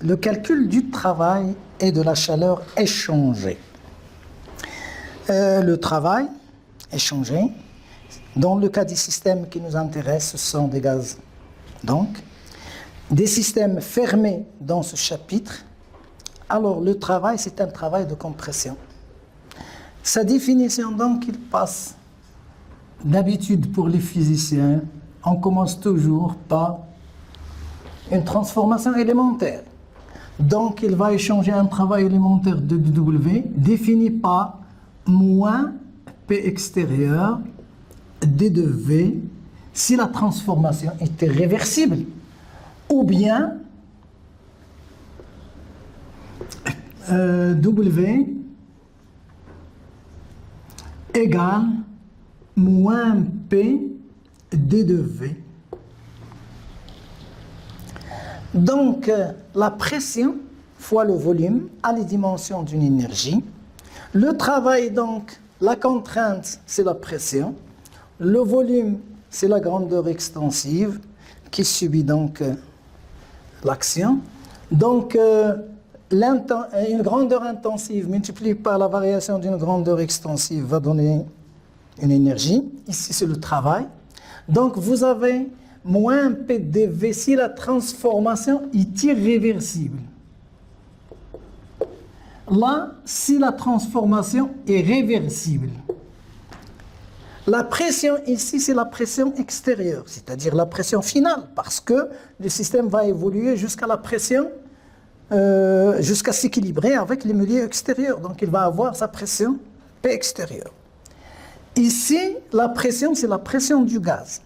le calcul du travail et de la chaleur échangée. Le travail échangé, dans le cas des systèmes qui nous intéressent, ce sont des gaz. Donc, des systèmes fermés dans ce chapitre. Alors, le travail, c'est un travail de compression. Sa définition, donc, il passe. D'habitude, pour les physiciens, on commence toujours par une transformation élémentaire. Donc, il va échanger un travail élémentaire de W défini par moins P extérieur D de V si la transformation était réversible, ou bien W égale moins P D de V. Donc, la pression fois le volume a les dimensions d'une énergie. Le travail, donc, la contrainte, c'est la pression. Le volume, c'est la grandeur extensive qui subit donc l'action. Donc, une grandeur intensive multipliée par la variation d'une grandeur extensive va donner une énergie. Ici, c'est le travail. Donc, vous avez moins PdV si la transformation est irréversible. Là, si la transformation est réversible. La pression ici, c'est la pression extérieure, c'est-à-dire la pression finale, parce que le système va évoluer jusqu'à la pression, jusqu'à s'équilibrer avec les milieux extérieurs. Donc, il va avoir sa pression P extérieure. Ici, la pression, c'est la pression du gaz.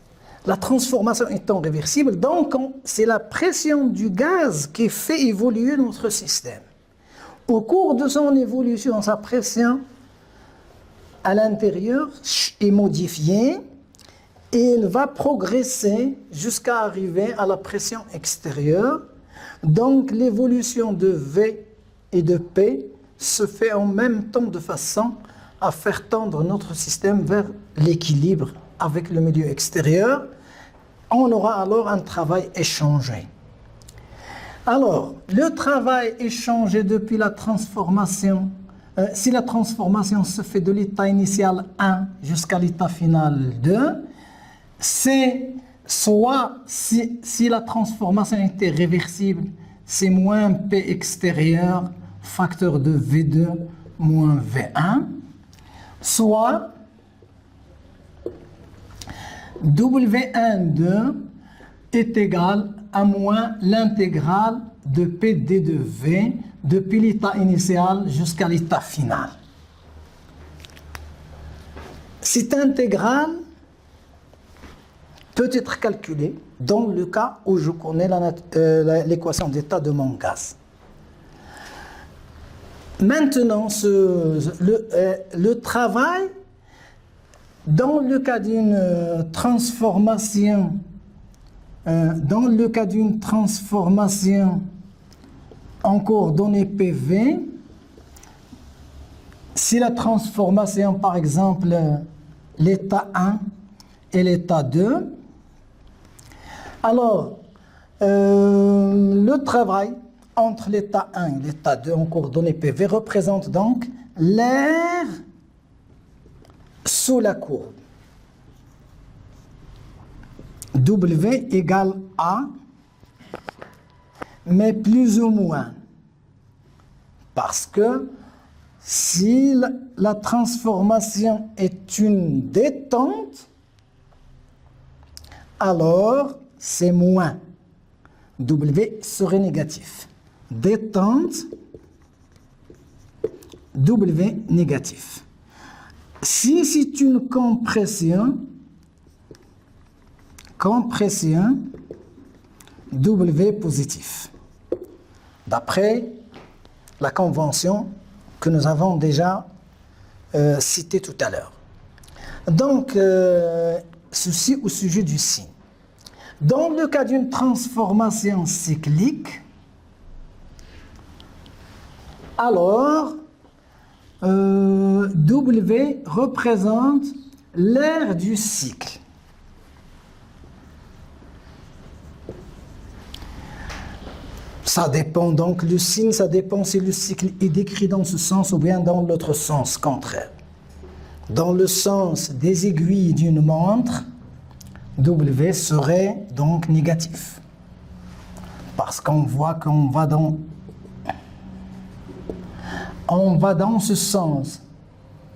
La transformation étant réversible, donc c'est la pression du gaz qui fait évoluer notre système. Au cours de son évolution, sa pression à l'intérieur est modifiée et il va progresser jusqu'à arriver à la pression extérieure. Donc l'évolution de V et de P se fait en même temps de façon à faire tendre notre système vers l'équilibre avec le milieu extérieur. On aura alors un travail échangé. Alors, le travail échangé depuis la transformation, si la transformation se fait de l'état initial 1 jusqu'à l'état final 2, c'est soit, si la transformation était réversible, c'est moins P extérieur, facteur de V2 moins V1, soit W12 est égal à moins l'intégrale de PD de V depuis l'état initial jusqu'à l'état final. Cette intégrale peut être calculée dans le cas où je connais l'équation d'état de mon gaz. Maintenant, le travail, dans le cas d'une transformation, en coordonnées PV, si la transformation, par exemple, l'état 1 et l'état 2, alors le travail entre l'état 1 et l'état 2 en coordonnées PV représente donc l'air sous la courbe. W égale A, mais plus ou moins. Parce que si la transformation est une détente, alors c'est moins. W serait négatif. Détente, W négatif. Si c'est une compression, W positif. D'après la convention que nous avons déjà citée tout à l'heure. Donc, ceci au sujet du signe. Dans le cas d'une transformation cyclique, alors W représente l'aire du cycle. Ça dépend, donc le signe, ça dépend si le cycle est décrit dans ce sens ou bien dans l'autre sens contraire. Dans le sens des aiguilles d'une montre, W serait donc négatif. Parce qu'on voit qu'on va dans ce sens,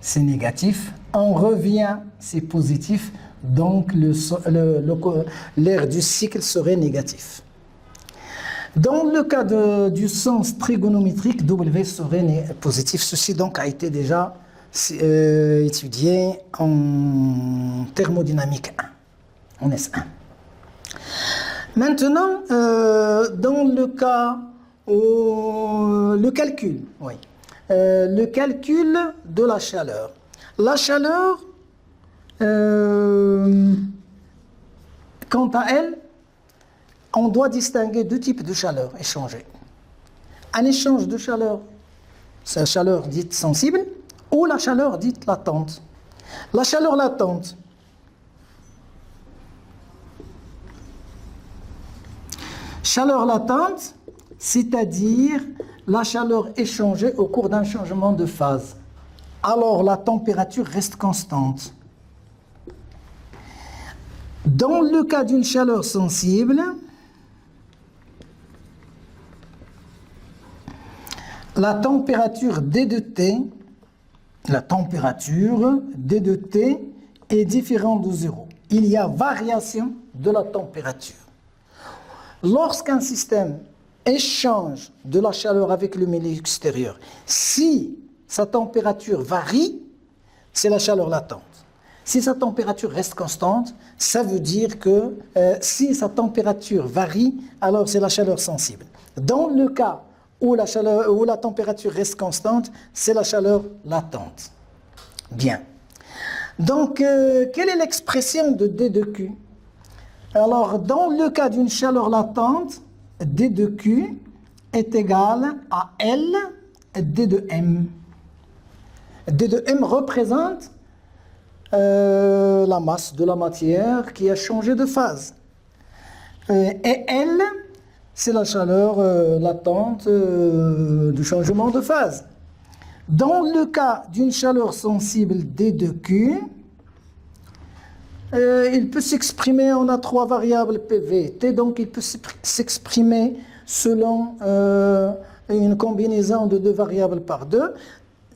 c'est négatif. On revient, c'est positif. Donc l'aire du cycle serait négatif. Dans le cas du sens trigonométrique, W serait positif. Ceci donc a été déjà étudié en thermodynamique 1, en S1. Maintenant, dans le cas le calcul, oui. Le calcul de la chaleur. La chaleur, quant à elle, on doit distinguer deux types de chaleur échangées. Un échange de chaleur, c'est la chaleur dite sensible, ou la chaleur dite latente. La chaleur latente, c'est-à-dire la chaleur échangée au cours d'un changement de phase. Alors la température reste constante. Dans le cas d'une chaleur sensible, la température D de T est différente de 0. Il y a variation de la température. Lorsqu'un système échange de la chaleur avec le milieu extérieur, si sa température varie, c'est la chaleur latente. Si sa température reste constante, ça veut dire que si sa température varie, alors c'est la chaleur sensible. Dans le cas où la température reste constante, c'est la chaleur latente. Bien. Donc, quelle est l'expression de D de Q? Alors, dans le cas d'une chaleur latente, D de Q est égal à L D de M. D de M représente la masse de la matière qui a changé de phase. Et L, c'est la chaleur latente du changement de phase. Dans le cas d'une chaleur sensible D de Q, il peut s'exprimer, on a trois variables PV, T, donc il peut s'exprimer selon une combinaison de deux variables par deux.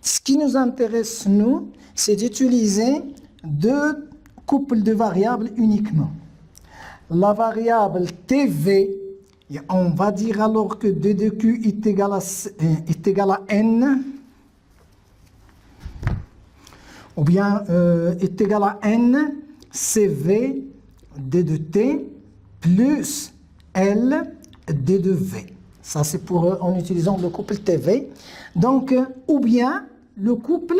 Ce qui nous intéresse, nous, c'est d'utiliser deux couples de variables uniquement. La variable TV, on va dire alors que D de Q est égal à N, ou bien est égal à N, CV D de T plus L D de V. Ça, c'est en utilisant le couple TV. Donc, ou bien le couple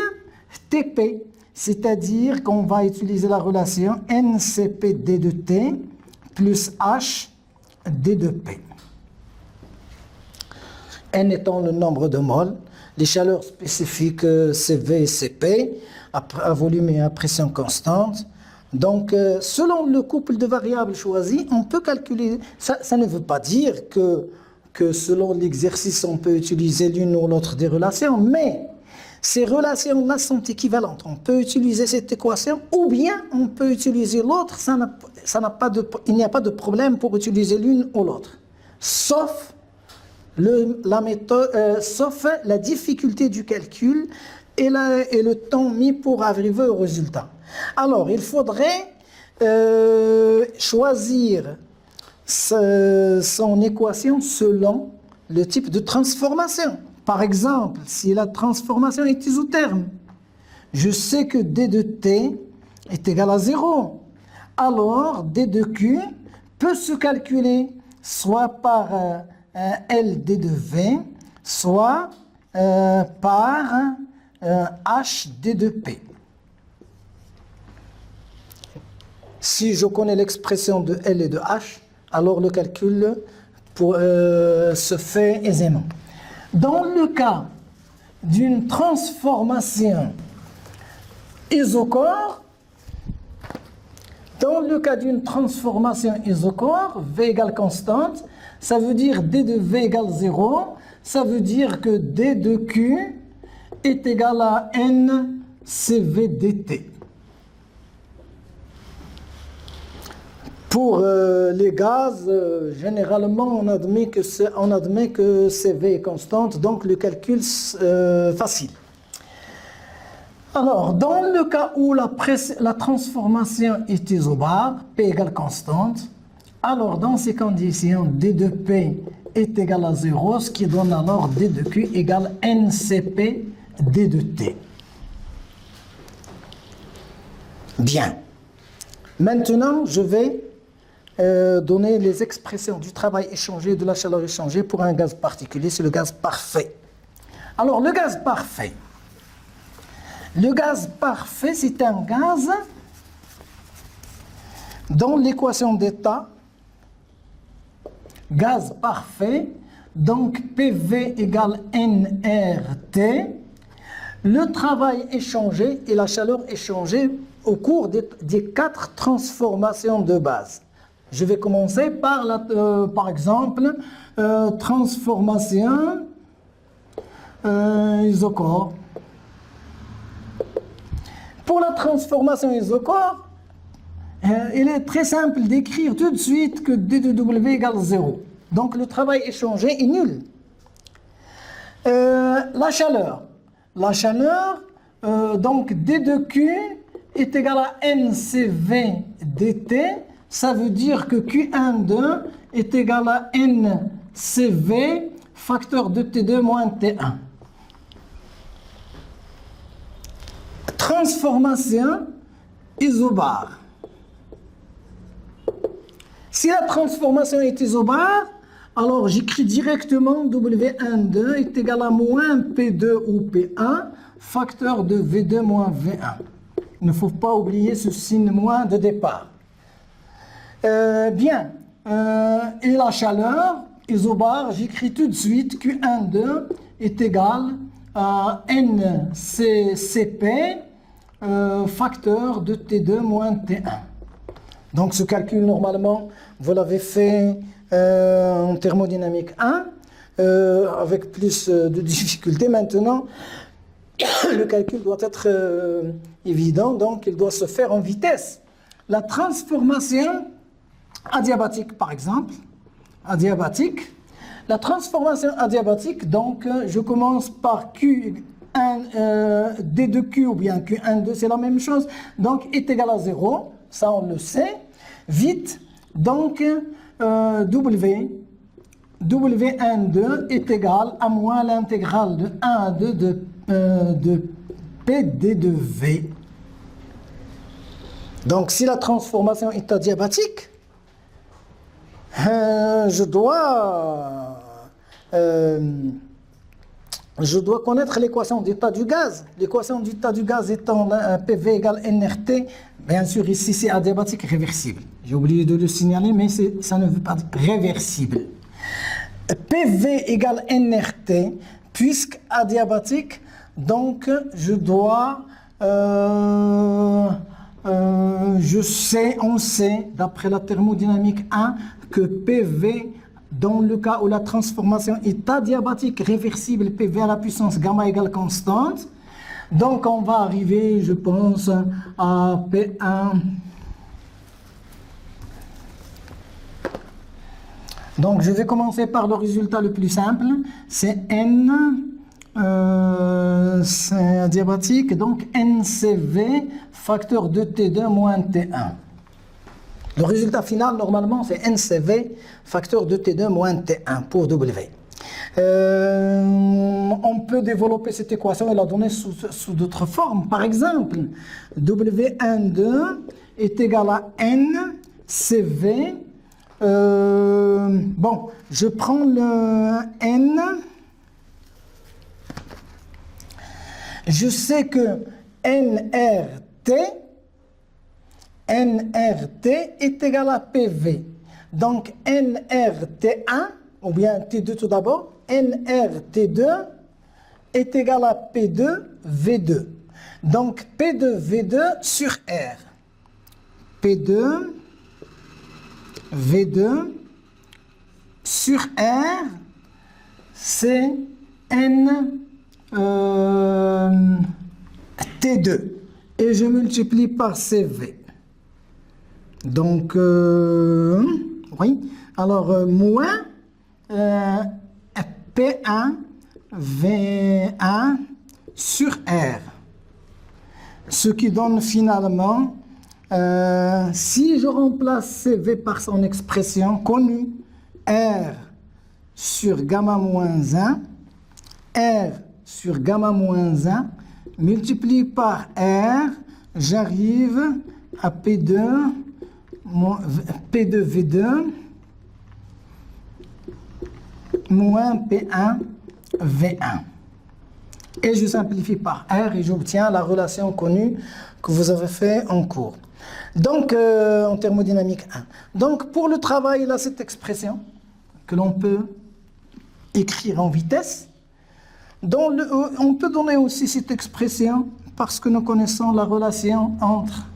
TP, c'est-à-dire qu'on va utiliser la relation NCP D de T plus H D de P. N étant le nombre de moles, les chaleurs spécifiques CV et CP, à volume et à pression constante. Donc, selon le couple de variables choisi, on peut calculer. Ça ne veut pas dire que selon l'exercice, on peut utiliser l'une ou l'autre des relations, mais ces relations-là sont équivalentes. On peut utiliser cette équation ou bien on peut utiliser l'autre. Il n'y a pas de problème pour utiliser l'une ou l'autre, sauf sauf la difficulté du calcul et le temps mis pour arriver au résultat. Alors, il faudrait choisir son équation selon le type de transformation. Par exemple, si la transformation est isotherme, je sais que D de T est égal à 0. Alors, D de Q peut se calculer soit par L D de V, soit par H D de P. Si je connais l'expression de L et de H, alors le calcul se fait aisément. Dans le cas d'une transformation isochore, Dans le cas d'une transformation isochore, V égale constante, ça veut dire D de V égale 0, ça veut dire que D de Q est égal à N CV dt. Pour les gaz, généralement, on admet que CV est constante, donc le calcul facile. Alors, dans le cas où la transformation est isobare, P égale constante, alors dans ces conditions, D de P est égal à 0, ce qui donne alors D de Q égale NCP D de T. Bien. Maintenant, je vais donner les expressions du travail échangé et de la chaleur échangée pour un gaz particulier, c'est le gaz parfait. Alors, le gaz parfait. Le gaz parfait, c'est un gaz dont l'équation d'état, gaz parfait, donc PV égale nRT, le travail échangé et la chaleur échangée au cours des 4 transformations de base. Je vais commencer par exemple, transformation isochore. Pour la transformation isochore, il est très simple d'écrire tout de suite que D de W égale 0. Donc le travail échangé est nul. La chaleur, donc D de Q est égal à NCV dt. Ça veut dire que Q12 est égal à NCV facteur de T2 moins T1. Transformation isobare. Si la transformation est isobare, alors j'écris directement W12 est égal à moins P2 ou P1 facteur de V2 moins V1. Il ne faut pas oublier ce signe moins de départ. Bien. Et la chaleur isobare, j'écris tout de suite Q12 est égal à NCCP facteur de T2 moins T1. Donc ce calcul, normalement, vous l'avez fait en thermodynamique 1, avec plus de difficultés. Maintenant, le calcul doit être évident, donc il doit se faire en vitesse. La transformation adiabatique, par exemple, la transformation adiabatique, donc je commence par Q1, D de Q ou bien Q12, c'est la même chose, donc est égal à 0, ça on le sait, vite, donc W12 est égal à moins l'intégrale de 1 à 2 de PD de V. Donc si la transformation est adiabatique, je dois connaître l'équation d'état du gaz. L'équation d'état du gaz étant PV égale nRT, bien sûr ici c'est adiabatique réversible. J'ai oublié de le signaler, mais ça ne veut pas dire réversible. PV égale nRT, puisque adiabatique, donc je dois, on sait, d'après la thermodynamique 1, que PV, dans le cas où la transformation est adiabatique réversible, PV à la puissance gamma égale constante. Donc on va arriver, je pense, à P1. Donc je vais commencer par le résultat le plus simple, c'est N, c'est adiabatique, donc NCV facteur de T2 moins T1. Le résultat final, normalement, c'est NCV facteur de T2 moins T1 pour W. On peut développer cette équation et la donner sous d'autres formes. Par exemple, W12 est égal à NCV. Bon, je prends le N. Je sais que nRT est égal à PV. Donc nRT1, ou bien T2 tout d'abord, nRT2 est égal à P2 V2. Donc P2 V2 sur R. P2, V2 sur R, c'est N T2. Et je multiplie par CV. Donc, oui. Alors, moins P1, V1 sur R. Ce qui donne finalement, si je remplace CV par son expression connue, R sur gamma moins 1, R sur gamma moins 1, multiplie par R, j'arrive à P2, P2V2, moins P1, V1. Et je simplifie par R et j'obtiens la relation connue que vous avez fait en cours. Donc, en thermodynamique 1. Donc, pour le travail, là, cette expression que l'on peut écrire en vitesse, on peut donner aussi cette expression parce que nous connaissons la relation entre,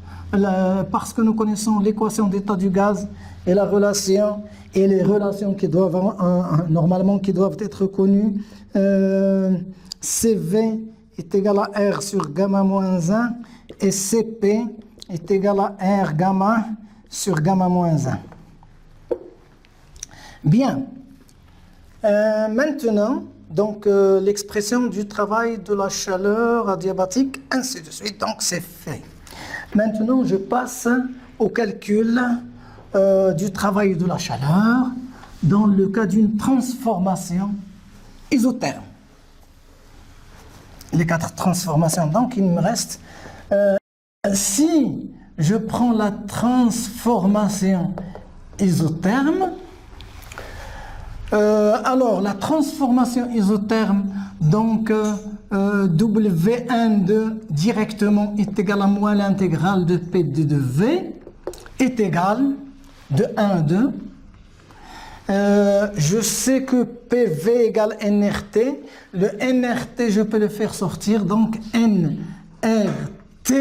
parce que nous connaissons l'équation d'état du gaz et la relation et les relations qui doivent normalement qui doivent être connues. CV est égal à R sur gamma moins 1 et CP est égal à R gamma sur gamma moins 1. Bien. Maintenant, donc l'expression du travail de la chaleur adiabatique, ainsi de suite, donc c'est fait. Maintenant, je passe au calcul du travail de la chaleur dans le cas d'une transformation isotherme. Les 4 transformations, donc il me reste, si je prends la transformation isotherme, alors la transformation isotherme, donc W12 directement est égal à moins l'intégrale de P2 de V est égal de 1 à 2. Je sais que PV égale NRT. Le NRT, je peux le faire sortir. Donc, NRT,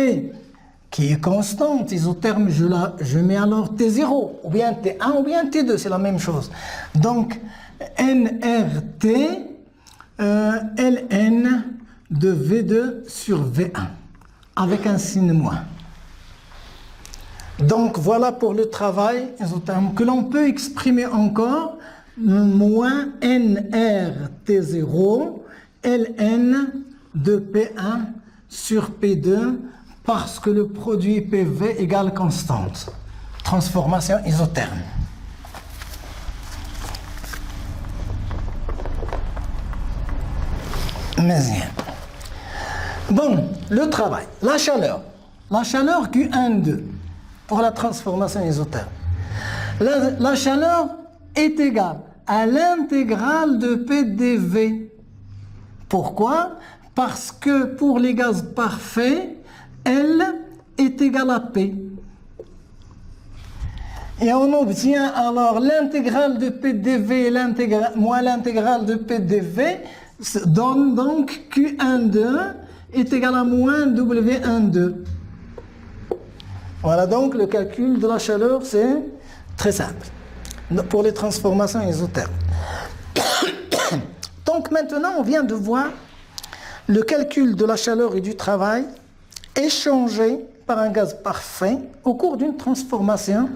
qui est constante, isotherme, je mets alors T0, ou bien T1, ou bien T2, c'est la même chose. Donc, NRT, Ln de V2 sur V1, avec un signe moins. Donc voilà pour le travail isotherme que l'on peut exprimer encore moins nRT0 ln de P1 sur P2 parce que le produit PV égale constante. Transformation isotherme. Mais bon, le travail, la chaleur Q1,2 pour la transformation isotherme. La chaleur est égale à l'intégrale de PdV. Pourquoi? Parce que pour les gaz parfaits, L est égal à P. Et on obtient alors l'intégrale de PdV moins l'intégrale de PdV donne donc Q12 est égal à moins W12. Voilà donc le calcul de la chaleur, c'est très simple pour les transformations isothermes. Donc maintenant, on vient de voir le calcul de la chaleur et du travail échangé par un gaz parfait au cours d'une transformation,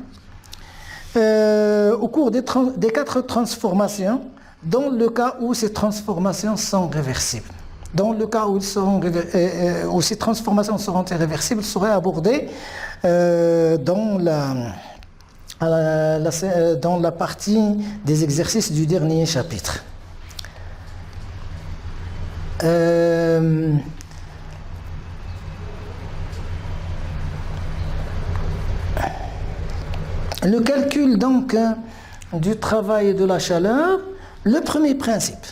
au cours des 4 transformations, dans le cas où ces transformations sont réversibles. Dans le cas où ces transformations seront irréversibles, seraient abordées dans la partie des exercices du dernier chapitre. Le calcul donc du travail et de la chaleur, le premier principe.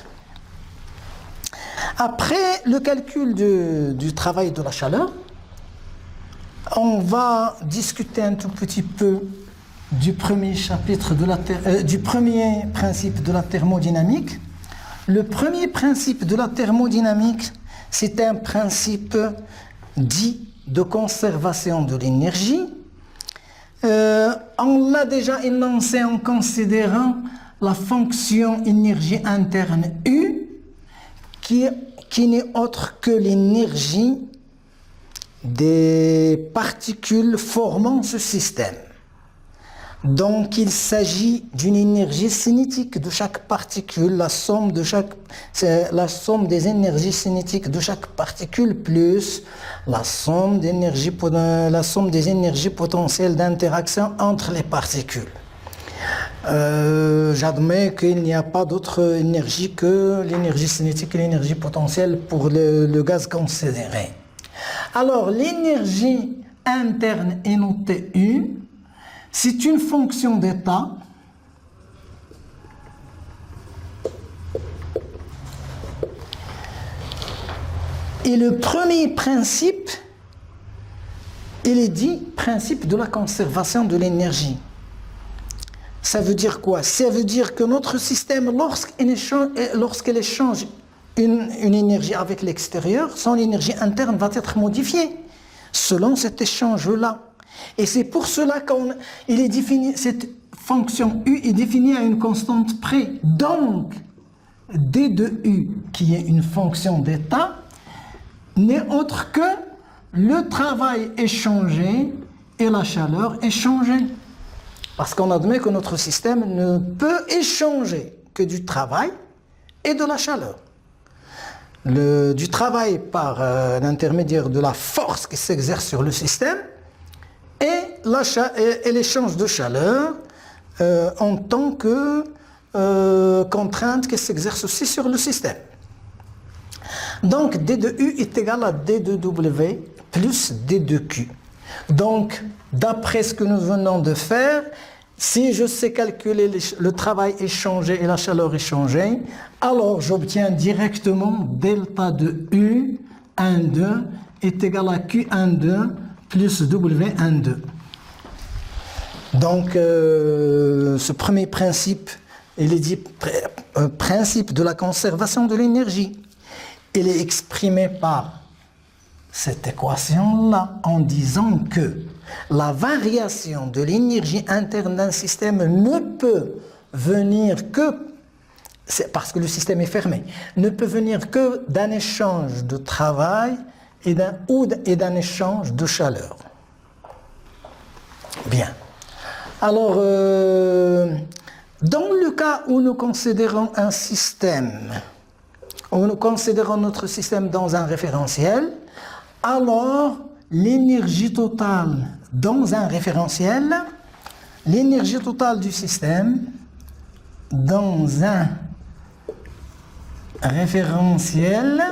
Après le calcul du travail de la chaleur, on va discuter un tout petit peu du premier chapitre du premier principe de la thermodynamique. Le premier principe de la thermodynamique, c'est un principe dit de conservation de l'énergie, On l'a déjà énoncé en considérant la fonction énergie interne U, qui n'est autre que l'énergie des particules formant ce système. Donc il s'agit d'une énergie cinétique de chaque particule, la somme des énergies cinétiques de chaque particule plus la somme des énergies potentielles d'interaction entre les particules. J'admets qu'il n'y a pas d'autre énergie que l'énergie cinétique et l'énergie potentielle pour le gaz considéré. Alors l'énergie interne est notée U. C'est une fonction d'état et le premier principe, il est dit principe de la conservation de l'énergie. Ça veut dire quoi? Ça veut dire que notre système, lorsqu'il échange une énergie avec l'extérieur, son énergie interne va être modifiée selon cet échange-là. Et c'est pour cela cette fonction U est définie à une constante près. Donc, D de U, qui est une fonction d'état, n'est autre que le travail échangé et la chaleur échangée. Parce qu'on admet que notre système ne peut échanger que du travail et de la chaleur. Du travail par l'intermédiaire de la force qui s'exerce sur le système et l'échange de chaleur en tant que contrainte qui s'exerce aussi sur le système. Donc D de U est égal à D de W plus D de Q. Donc d'après ce que nous venons de faire, si je sais calculer le travail échangé et la chaleur échangée, alors j'obtiens directement delta de U 1,2 est égal à Q 1,2 plus W 1,2. Donc ce premier principe, il est dit principe de la conservation de l'énergie. Il est exprimé par cette équation-là en disant que la variation de l'énergie interne d'un système ne peut venir que, parce que le système est fermé, ne peut venir que d'un échange de travail et d'un échange de chaleur. Bien. Alors, dans le cas où nous considérons un système, où nous considérons notre système dans un référentiel, alors l'énergie totale dans un référentiel, l'énergie totale du système dans un référentiel,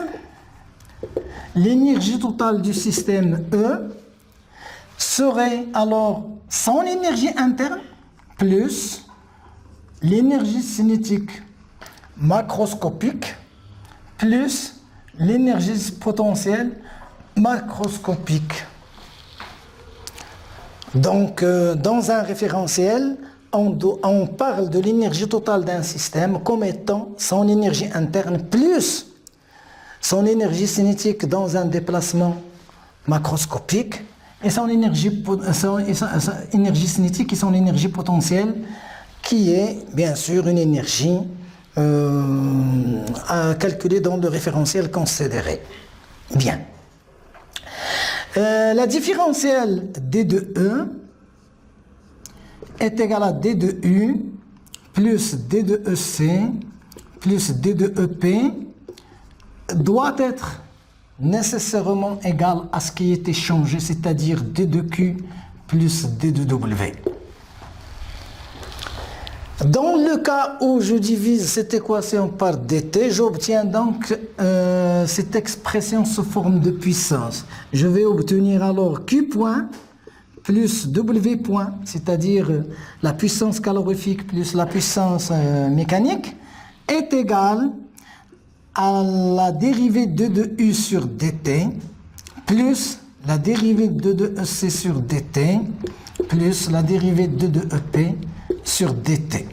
l'énergie totale du système E serait alors son énergie interne plus l'énergie cinétique macroscopique plus l'énergie potentielle macroscopique. Donc, dans un référentiel, on parle de l'énergie totale d'un système comme étant son énergie interne plus son énergie cinétique dans un déplacement macroscopique et son énergie cinétique et son énergie potentielle qui est bien sûr une énergie à calculer dans le référentiel considéré. Bien. La différentielle D de E est égale à D de U plus D de EC plus D de EP doit être nécessairement égal à ce qui est échangé, c'est-à-dire D de Q plus D de W. Dans le cas où je divise cette équation par dt, j'obtiens donc cette expression sous forme de puissance. Je vais obtenir alors Q point plus W point, c'est-à-dire la puissance calorifique plus la puissance mécanique, est égale à la dérivée de U sur dt plus la dérivée de EC sur dt plus la dérivée de EP sur dt.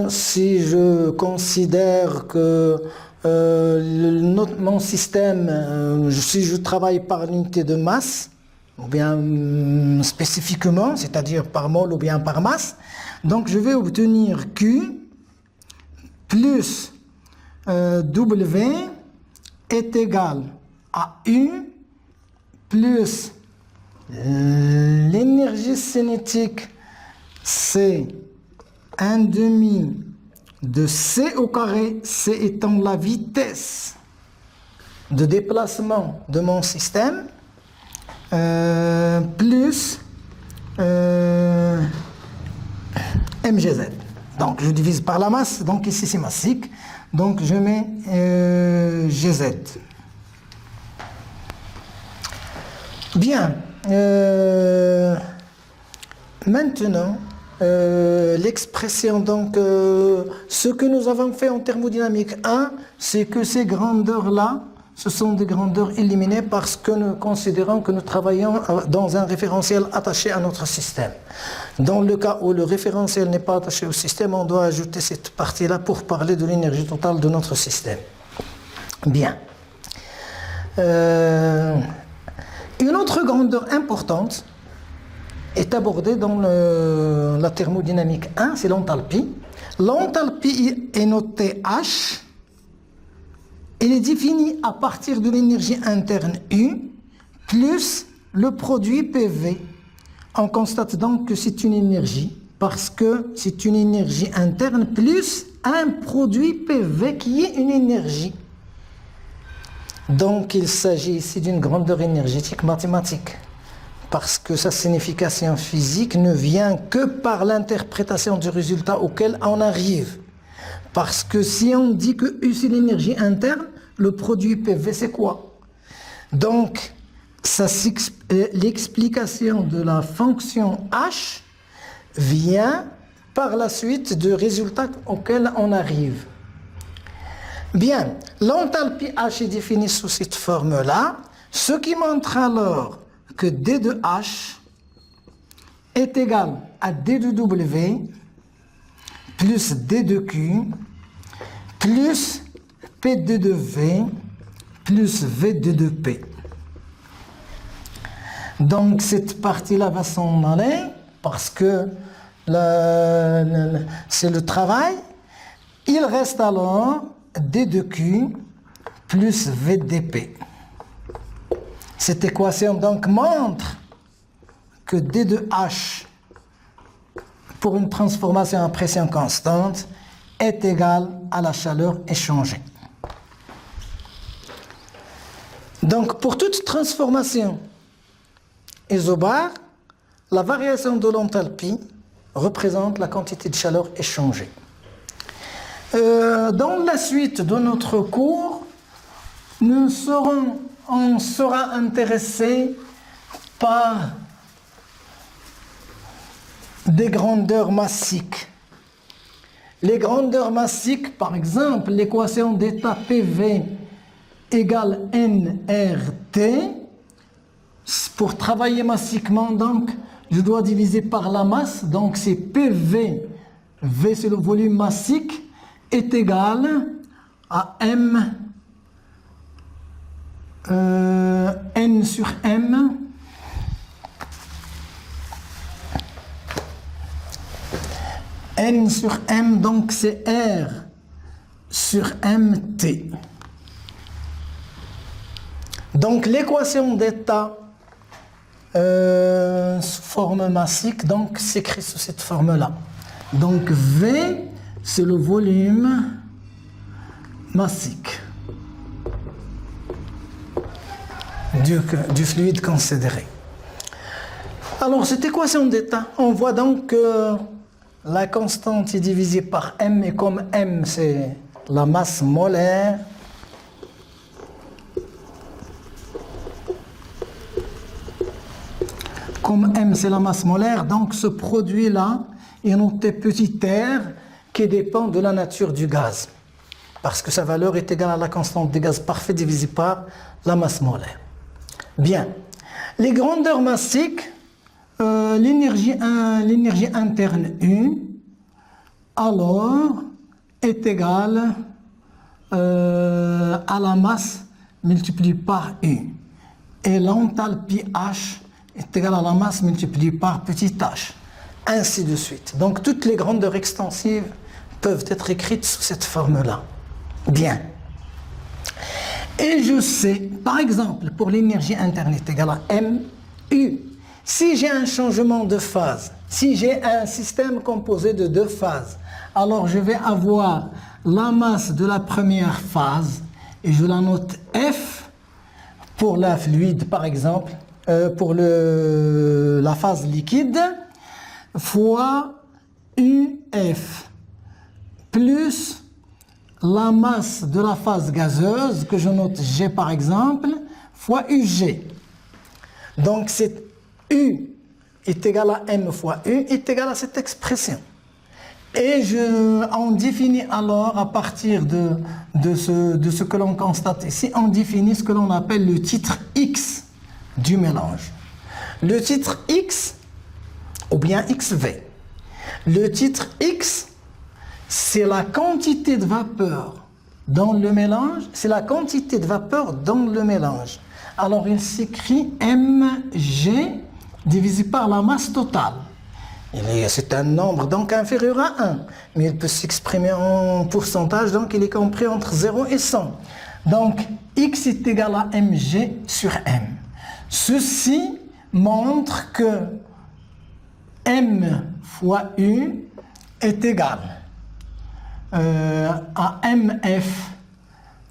Si je considère que mon système, si je travaille par l'unité de masse, ou bien spécifiquement, c'est-à-dire par mol ou bien par masse. Donc je vais obtenir Q plus W est égal à U plus l'énergie cinétique, c'est 1 demi de C au carré, C étant la vitesse de déplacement de mon système, plus mgz. Donc je divise par la masse, donc ici c'est massique, donc je mets gz. Bien, maintenant l'expression, donc ce que nous avons fait en thermodynamique 1, c'est que ces grandeurs-là, ce sont des grandeurs éliminées parce que nous considérons que nous travaillons dans un référentiel attaché à notre système. Dans le cas où le référentiel n'est pas attaché au système, on doit ajouter cette partie-là pour parler de l'énergie totale de notre système. Bien. Une autre grandeur importante est abordée dans la thermodynamique 1, c'est l'enthalpie. L'enthalpie est notée H. Elle est définie à partir de l'énergie interne U plus le produit PV. On constate donc que c'est une énergie parce que c'est une énergie interne plus un produit PV qui est une énergie. Donc il s'agit ici d'une grandeur énergétique mathématique parce que sa signification physique ne vient que par l'interprétation du résultat auquel on arrive. Parce que si on dit que U c'est l'énergie interne, le produit PV c'est quoi? Donc l'explication de la fonction H vient par la suite du résultat auquel on arrive. Bien, l'enthalpie H est définie sous cette forme-là, ce qui montre alors que D de H est égal à D de W plus D de Q plus P2 de V plus V2 de P. Donc cette partie-là va s'en aller parce que c'est le travail. Il reste alors D de Q plus V de P. Cette équation donc montre que D de H pour une transformation à pression constante est égal à la chaleur échangée. Donc pour toute transformation isobare, la variation de l'enthalpie représente la quantité de chaleur échangée. Dans la suite de notre cours, on sera intéressé par des grandeurs massiques. Les grandeurs massiques, par exemple, l'équation d'état PV égale nRT. Pour travailler massiquement, donc, je dois diviser par la masse, donc c'est PV, V c'est le volume massique, est égal à M, N sur M, N sur M, donc c'est R sur MT. Donc l'équation d'état sous forme massique, donc s'écrit sous cette forme-là. Donc V, c'est le volume massique du fluide considéré. Alors cette équation d'état, on voit donc que la constante est divisée par M, et comme M c'est la masse molaire, comme M c'est la masse molaire, donc ce produit-là est noté petit r qui dépend de la nature du gaz. Parce que sa valeur est égale à la constante des gaz parfait divisée par la masse molaire. Bien. Les grandeurs massiques, l'énergie interne U, alors, est égale à la masse multipliée par U. Et l'enthalpie H est égal à la masse multipliée par petit h. Ainsi de suite. Donc toutes les grandeurs extensives peuvent être écrites sous cette forme-là. Bien. Et je sais, par exemple, pour l'énergie interne est égale à MU. Si j'ai un changement de phase, si j'ai un système composé de deux phases, alors je vais avoir la masse de la première phase, et je la note F pour la fluide, par exemple, pour la phase liquide, fois UF, plus la masse de la phase gazeuse, que je note G par exemple, fois UG. Donc c'est U est égal à M fois U est égal à cette expression. Et on définit alors, à partir de ce que l'on constate ici, on définit ce que l'on appelle le titre X du mélange. Le titre X, ou bien XV. Le titre X, c'est la quantité de vapeur dans le mélange, c'est la quantité de vapeur dans le mélange. Alors il s'écrit Mg divisé par la masse totale. C'est un nombre donc inférieur à 1, mais il peut s'exprimer en pourcentage, donc il est compris entre 0 et 100. Donc X est égal à Mg sur M. Ceci montre que M fois U est égal à MF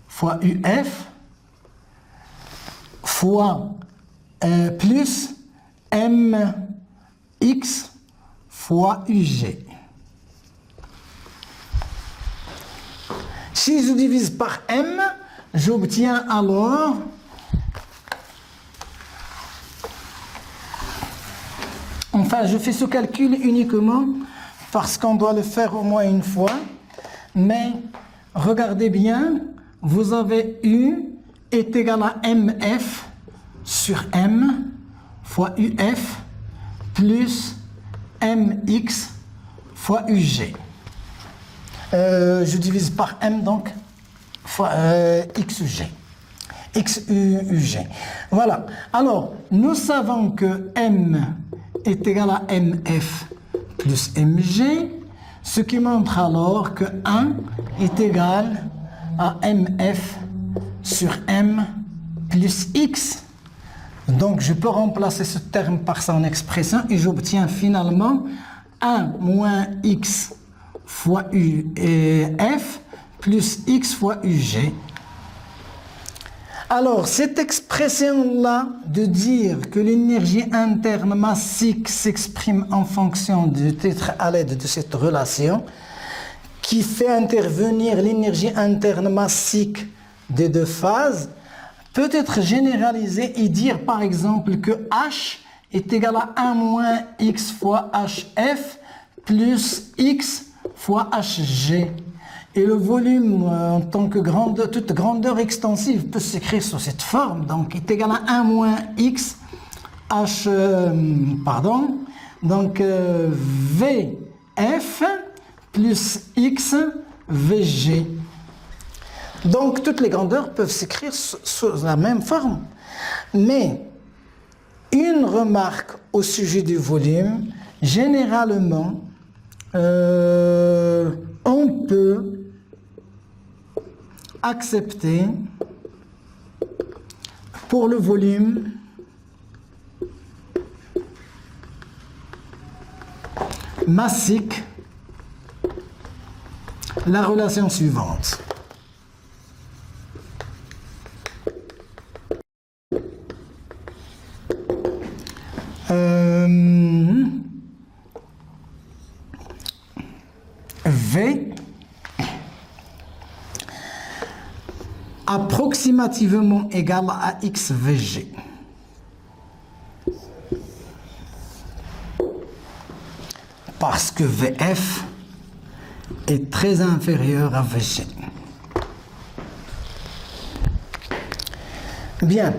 fois UF fois plus MX fois UG. Si je divise par M, j'obtiens alors enfin, je fais ce calcul uniquement parce qu'on doit le faire au moins une fois, mais regardez bien, vous avez U est égal à MF sur M fois UF plus MX fois UG. Je divise par M donc fois XUG. XUG. Voilà. Alors, nous savons que M est égal à MF plus MG, ce qui montre alors que 1 est égal à MF sur M plus X. Donc je peux remplacer ce terme par son expression et j'obtiens finalement 1 moins X fois U et F plus X fois UG. Alors, cette expression-là de dire que l'énergie interne massique s'exprime en fonction du titre à l'aide de cette relation qui fait intervenir l'énergie interne massique des deux phases peut être généralisée et dire par exemple que H est égal à 1 moins X fois HF plus X fois HG. Et le volume, en tant que toute grandeur extensive, peut s'écrire sous cette forme. Donc, il est égal à 1 moins x, donc Vf plus x Vg. Donc, toutes les grandeurs peuvent s'écrire sous la même forme. Mais, une remarque au sujet du volume, généralement, on peut accepter pour le volume massique la relation suivante. V approximativement égal à XVG. Parce que VF est très inférieur à VG. Bien.